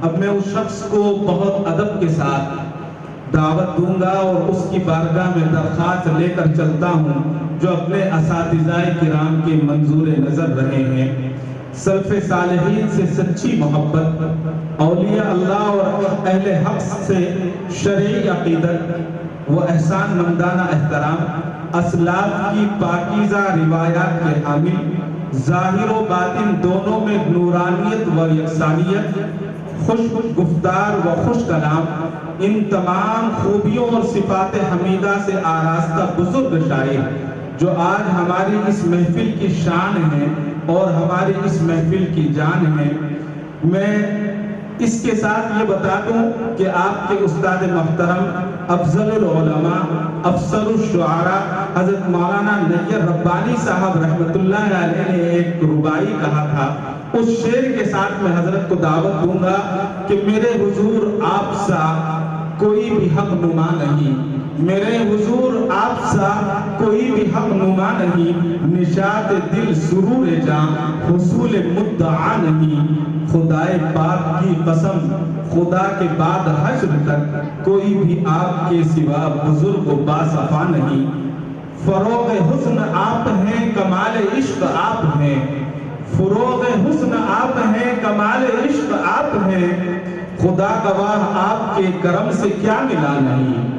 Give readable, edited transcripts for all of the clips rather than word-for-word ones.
اب میں اس شخص کو بہت ادب کے ساتھ دعوت دوں گا اور اس کی بارگاہ میں درخواست لے کر چلتا ہوں جو اپنے اساتذہ کرام کے منظور نظر رہے ہیں۔ سلف صالحین سے سچی محبت، اولیاء اللہ اور اہل حق سے شرعی عقیدت و احسان مندانہ احترام، اسلاف کی پاکیزہ روایات کے حامل، ظاہر و باطن دونوں میں نورانیت و یکسانیت، خوش گفتار و خوش کلام، ان تمام خوبیوں اور صفات حمیدہ سے آراستہ بزرگ شاعر جو آج ہماری اس محفل کی شان ہے اور ہماری اس محفل کی جان ہے، میں اس کے ساتھ یہ بتا دوں کہ آپ کے استاد محترم افضل العلماء افسر الشعراء حضرت مولانا نیر ربانی صاحب رحمۃ اللہ علیہ نے ایک ربائی کہا تھا، اس شعر کے ساتھ میں حضرت کو دعوت دوں گا کہ میرے حضور آپ سا کوئی بھی حق نما نہیں، میرے حضور آپ سا کوئی بھی حق نما نہیں، نشاط دل سرور جان حصول مدعا نہیں، خدائے پاک کی قسم خدا کے بعد حشر تک کوئی بھی آپ کے سوا بزرگ و باصفا نہیں، فروغ حسن آپ ہیں کمال عشق آپ ہیں، فروغ حسن آپ ہیں کمال عشق آپ ہیں، خدا گواہ آپ کے کرم سے کیا ملا نہیں۔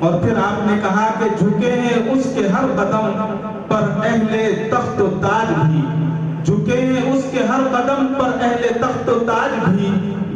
اور پھر آپ نے کہا کہ جھکے ہیں اس کے ہر قدم پر اہل تخت و تاج بھی، جھکے ہیں اس کے ہر قدم پر اہل تخت و تاج بھی،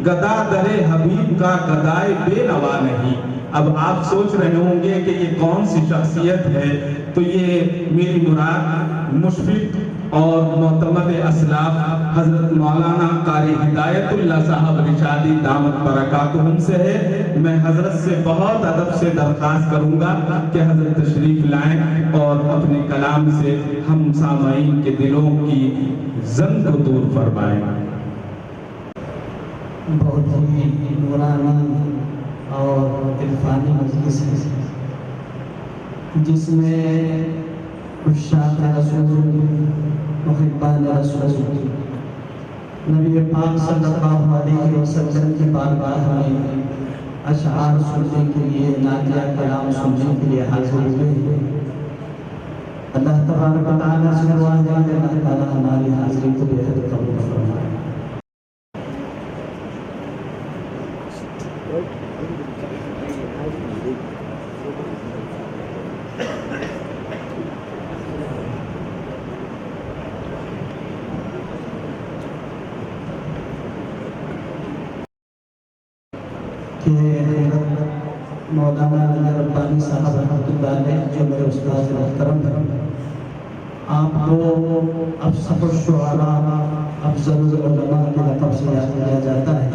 گدا در حبیب کا گدائے بے نوا نہیں۔ اب آپ سوچ رہے ہوں گے کہ یہ کون سی شخصیت ہے، تو یہ میری مراد مشفق اور معتمد اسلاف حضرت مولانا قاری ہدایت اللہ صاحب رشادی دامت برکاتہم سے ہے۔ میں حضرت سے بہت ادب سے درخواست کروں گا کہ حضرت تشریف لائیں اور اپنے کلام سے ہم سامعین کے دلوں کی زن کو دور فرمائیں۔ بہت ہی نورانی اور عرفانی مجلس ہے جس میں عشاق رسول، محبان رسول، نبی پاک صلی اللہ علیہ وسلم کی بارگاہ میں اشعار سننے کے لیے، نعتیہ کلام سننے کے لیے حاضر ہوئے۔ اللہ تبارک و تعالیٰ سے دعا ہے کہ اللہ تعالیٰ ہماری حاضری کو بے حد قبول فرمائے۔ کہ مولانا نیر ربانی صاحب رحمۃ اللہ علیہ جو میرے استاد محترم ہیں، آپ کو افصح الشعراء افضل العلماء کے لقب سے یاد کیا جاتا ہے۔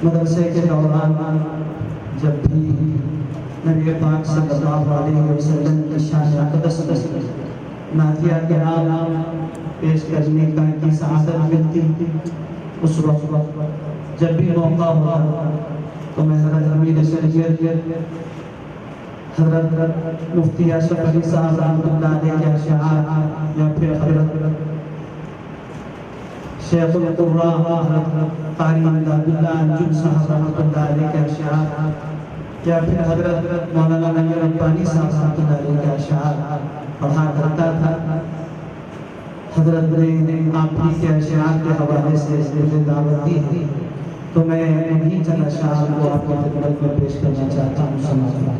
مدرسے کے دوران جب بھی نبی پاک صلی اللہ علیہ وسلم کی شان اقدس نعتیہ کلام پیش کرنے کی سعادت ملتی، اس وقت جب بھی موقع ہوتا تو میں حضرت امیر شریعت حضرت مفتی اشرف علی صاحب رحمۃ اللہ علیہ کے اشعار، یا پھر حضرت شیخ القراء حضرت قاری امداد اللہ انجم صاحب رحمۃ اللہ علیہ کے اشعار، یا پھر حضرت مولانا نیر ربانی صاحب رحمۃ اللہ علیہ کے اشعار پڑھا کرتا تھا۔ حضرت نے آپ ہی کے اشعار کے حوالے سے مجھے دعوت دی ہے، تو میں انہی چند اشعار کو آپ کی خدمت میں پیش کرنا چاہتا ہوں۔ سماعت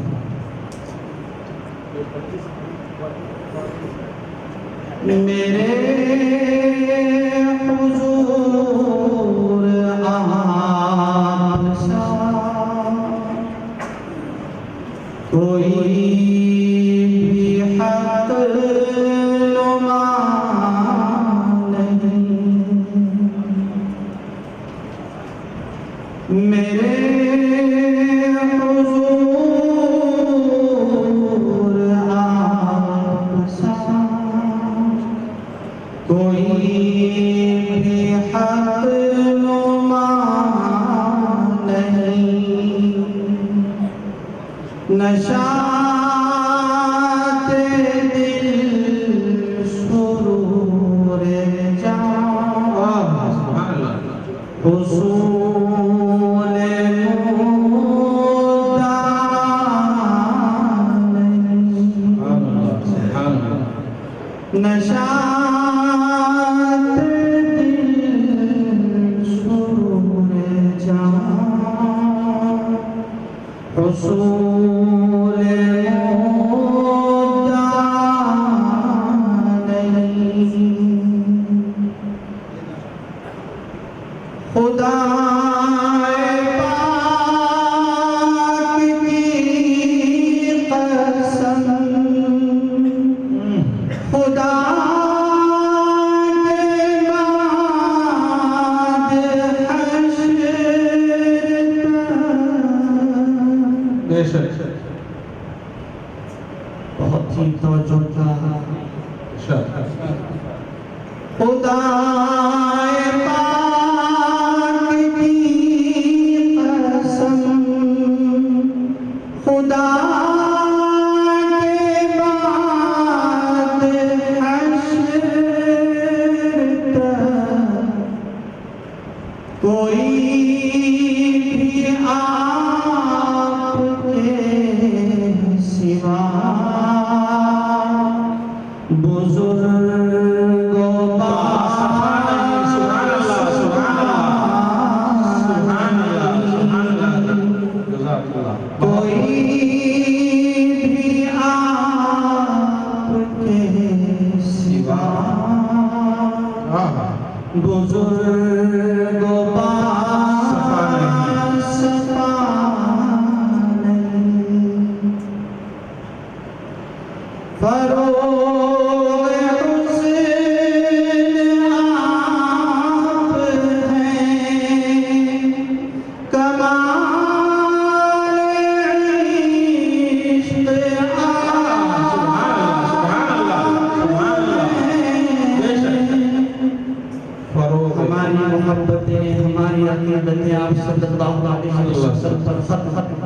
میرے حضور آپ سا کوئی بھی حق نما نہیں، میرے حضور آپ سا کوئی بھی حق نما نہیں، نشاط دل سرور جان حصول نشاط دل سرور جان حصول خدا پاک کی قسم خدا کے بعد حشر بے شک بہت ہی توجہ کا خدا خدا کے بعد حشر تک کوئی بھی آپ کے سوا بزرگ و کوئی بھی آپ کے سوا بزرگ و باصفا نہیں فروغ حسن آپ ہیں کمال ہماری محبتیں ہماری عقیدتیں آپ صلی اللہ علیہ وسلم پر ختم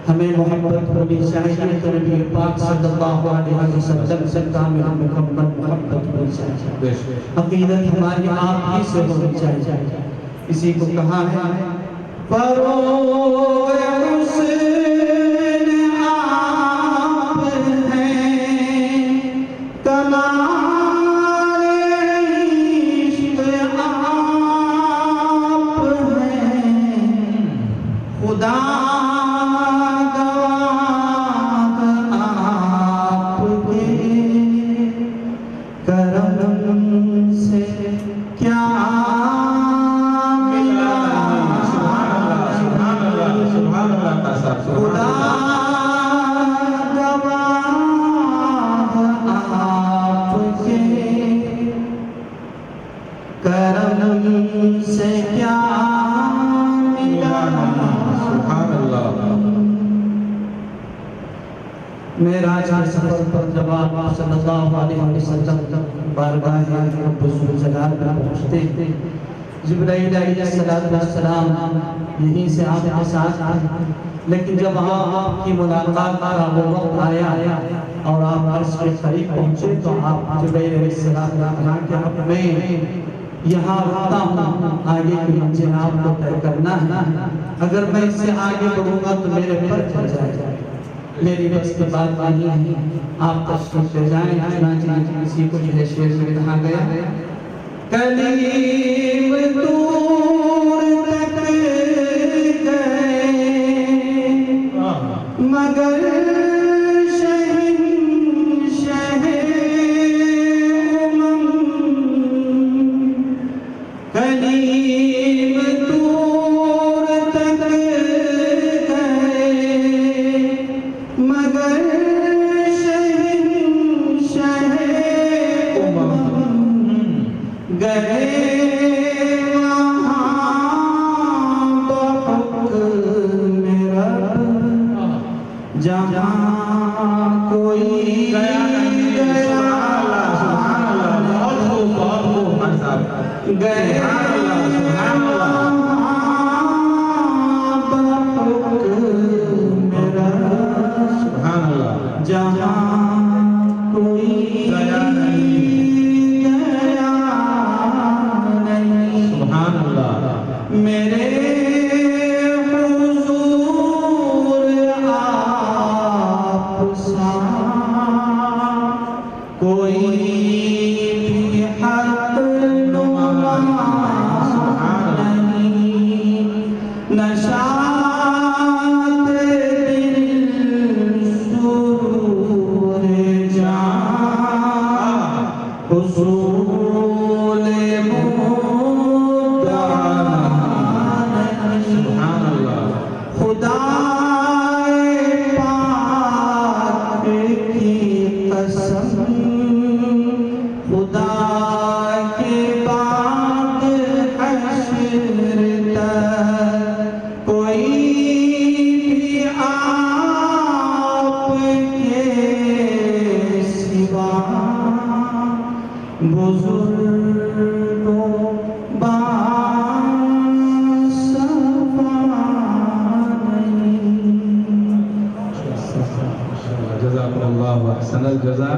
ہمیں محبت ہونی چاہیے تو نبی پاک صلی اللہ علیہ وسلم سے کامل مکمل محبت ہونی چاہیے عقیدت ہماری آپ ہی سے ہونی چاہیے اسی کو کہا ہے فروغ حسن آپ ہیں کمال عشق آپ ہیں خدا گواہ آپ کے کرم سے کیا خدا گواہ آپ کے کرم سے کیا ملا معراج کے سفر پر جب آپ صلی اللہ علیہ وسلم بارگاہ رب ذوالجلال پر پہنچتے جبرائیل علیہ السلام یہیں سے آپ کے ساتھ لیکن جب آپ کی ملاقات کا وہ وقت آیا اور آپ عرش کے قریب پہنچے تو آپ جبرائیل علیہ السلام نے کہا کہ اب میں یہاں رکتا ہوں آگے کی منزل آپ کو طے کرنا ہے اگر میں اس سے آگے بڑھوں گا تو میرے پر چل جائے گا میری بس کی بات نہیں ہے آپ تشریف لے جائیں چنانچہ کسی کو یہ شعر میں کہا گیا کلیم دور تک گئے مگر شہنشاہ امم کلیم دور تک گئے مگر شہنشاہ امم گئے جہاں کوئی گیا جہاں کوئی گیا نہیں سبحان اللہ میرے کوئی بھی حق نما نہیں، نشاط دل سرور جان، حصول مدعا نہیں۔ سبحان اللہ۔ خدا پاک کی قسم، خدا کے بعد حشر تک کوئی بھی آپ کے سوا بزرگوں جزاکم اللہ احسن الجزا۔